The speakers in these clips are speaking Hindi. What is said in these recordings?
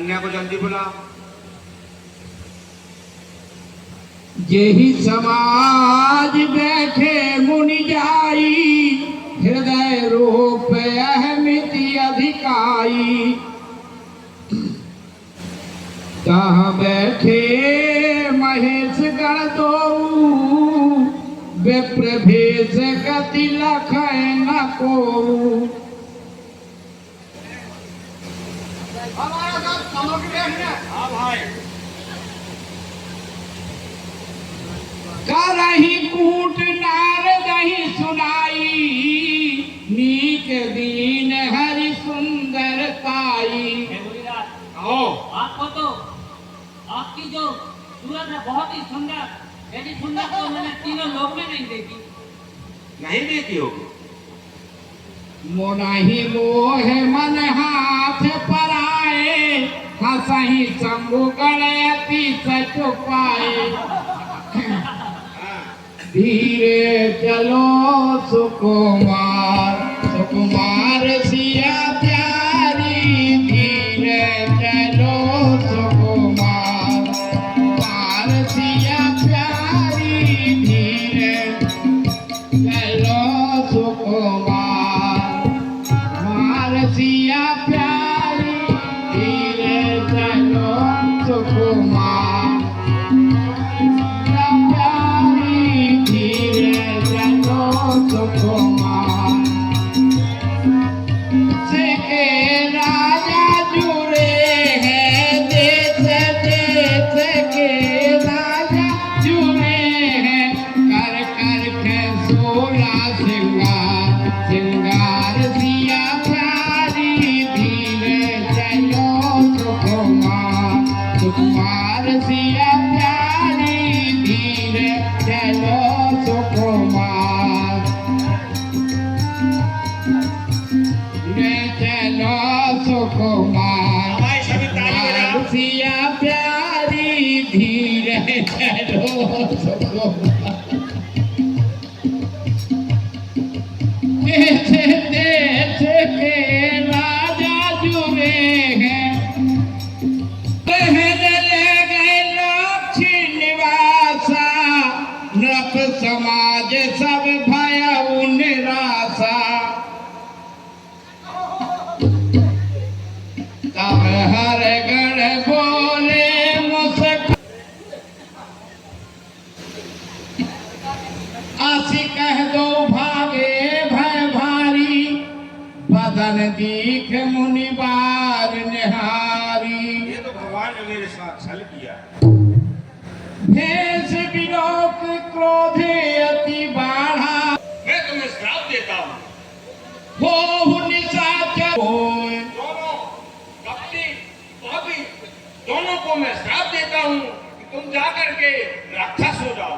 कन्या को जल्दी बुला। यही समाज बैठे मुनि जाई, हृदय रूप अहमिति अधिकाई। कहाँ बैठे महेश गण दो, विप्र भेष गति लखै न को। करही कूट नारदहि सुनाई, नीक दीन हरि सुंदरताई। आपको तो आपकी जो सूरत है बहुत ही सुंदर, ऐसी सुंदर तो मैंने तीनों लोग में नहीं देखी। नहीं देखी होगी। मोनाही मोह मन हाथ पर आए, हंसही शंभु गणयति सचुपाए। धीरे चलो सुकुमार, सुकुमार सिया प्यारी। धीरे चलो सुकुमार, कुमार सिया प्यारी। धीरे चलो सुकुमार, कुमार सिया प्यारी। धीरे चलो सुकुमार, कुमार सिया प्यारी। धीरे चलो सुकुमार, धीरे चलो सुकुमार। कुमार सिया प्यारी। धीरे चलो सुकुमार। देश देश के राजा जुड़े हैं, नृप समाज सब भयउ निराशा। तब हर गण बोले मुस्क, आसी कह दो भागे भय भारी। बदन दीख मुनि बार निहारी। ये तो भगवान ने मेरे साथ छल किया। भेष विलोक क्रोधे अति बाढ़ा, मैं तुम्हें श्राप देता हूँ। हो निशाचर दोनों कपटी पापी दोनों को मैं श्राप देता हूँ कि तुम जा करके राक्षस हो जाओ।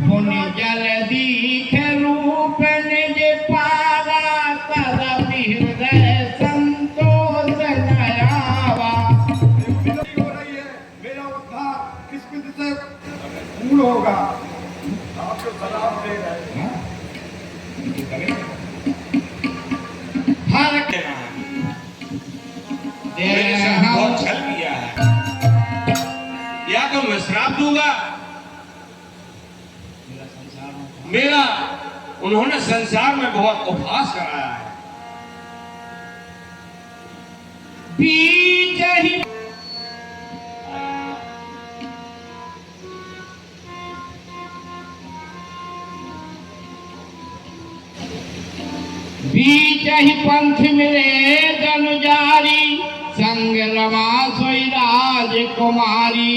मुनि जल दीख रूप निज पारा, तरपि हृदय संतोष नयावा। हो रही है, मेरा उद्धार किस विधि से पूर्ण होगा? आप जो सलाह दे रहे हैं हर मेरे साथ बहुत छल किया है। या तो मैं श्राप दूंगा, मेरा उन्होंने संसार में बहुत उपहास कराया है। बीच ही बीच ही पंथ मिले जनुजारी, संग रमा सोई राजकुमारी।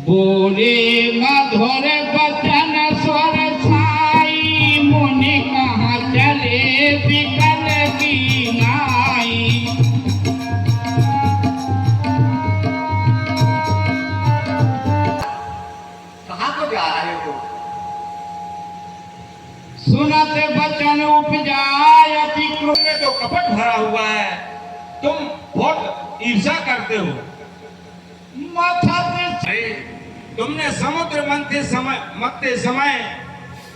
बोले मधुर बचन स्वर छाई, मुनि कहाँ चले बिकल की नाई। कहाँ को जा रहे हो? सुनत बचन उपजाय अति क्रोध। में तो कपट भरा हुआ है, तुम बहुत ईर्ष्या करते हो। अरे, तुमने समुद्र मथते समय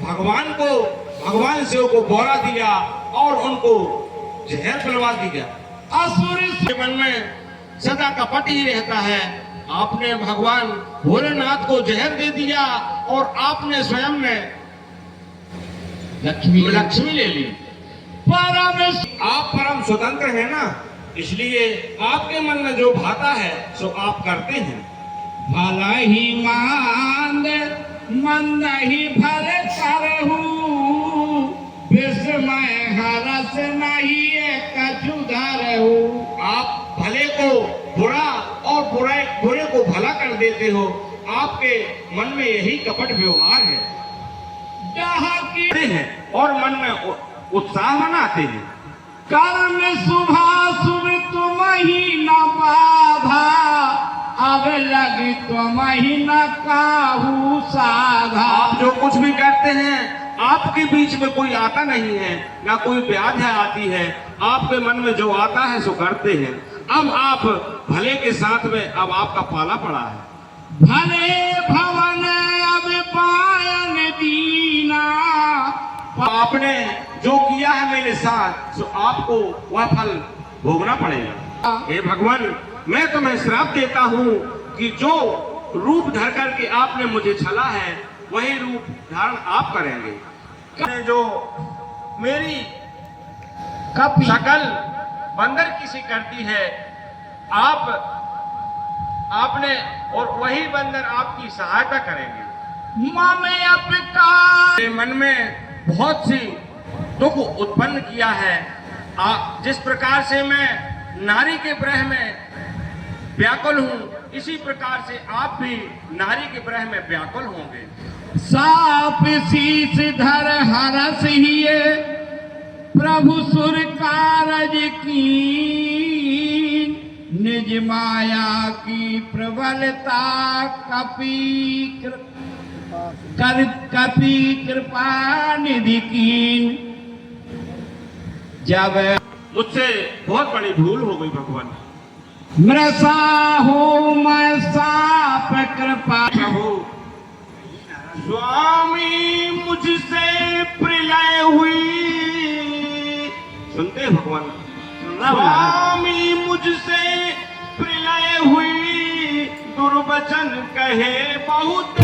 भगवान शिव को बोरा दिया और उनको जहर पिलवा दिया। असुर के मन में सदा कपट ही रहता है। आपने भगवान भोलेनाथ को जहर दे दिया और आपने स्वयं में लक्ष्मी ले ली। परम आप परम स्वतंत्र हैं ना, इसलिए आपके मन में जो भाता है सो आप करते हैं। भला ही मांद मंद ही भल करहु, विस्मय हरस नहीं कछु धरहु। आप भले को बुरा और बुरे को भला कर देते हो। आपके मन में यही कपट व्यवहार है हैं और मन में उत्साह मनाते हैं। कर्म शुभाशुभ तुम ही न बाधा, अब लगी तुम ही न काहू साधा। आप जो कुछ भी करते हैं आपके बीच में कोई आता नहीं है, ना कोई व्याध्या आती है। आपके मन में जो आता है सो करते हैं। अब आप भले के साथ में अब आपका पाला पड़ा है। भले भवन अब पायन दीना, आपने जो किया है मेरे साथ सो आपको वह फल भोगना पड़ेगा। हे भगवान, मैं तुम्हें श्राप देता हूँ कि जो रूप धर करके आपने मुझे छला है वही रूप धारण आप करेंगे। जो मेरी शकल बंदर की सी करती है, आपने और वही बंदर आपकी सहायता करेंगे। ममे अपकार मन में बहुत सी दुख उत्पन्न किया है। जिस प्रकार से मैं नारी के ब्रह में व्याकुल हूँ, इसी प्रकार से आप भी नारी के ब्रह में व्याकुल होंगे। साप शीस धर हरस हिये, प्रभु सुर कारज की, निज माया की प्रबलता कपि कृपा निधि कीन। जब मुझसे बहुत बड़ी भूल हो गई भगवान। मृषा हो मैं साप कृपा। प्रभु स्वामी मुझसे प्रलय हुई, सुनते हैं भगवान। स्वामी मुझसे प्रलय हुई, दुर्वचन कहे बहुत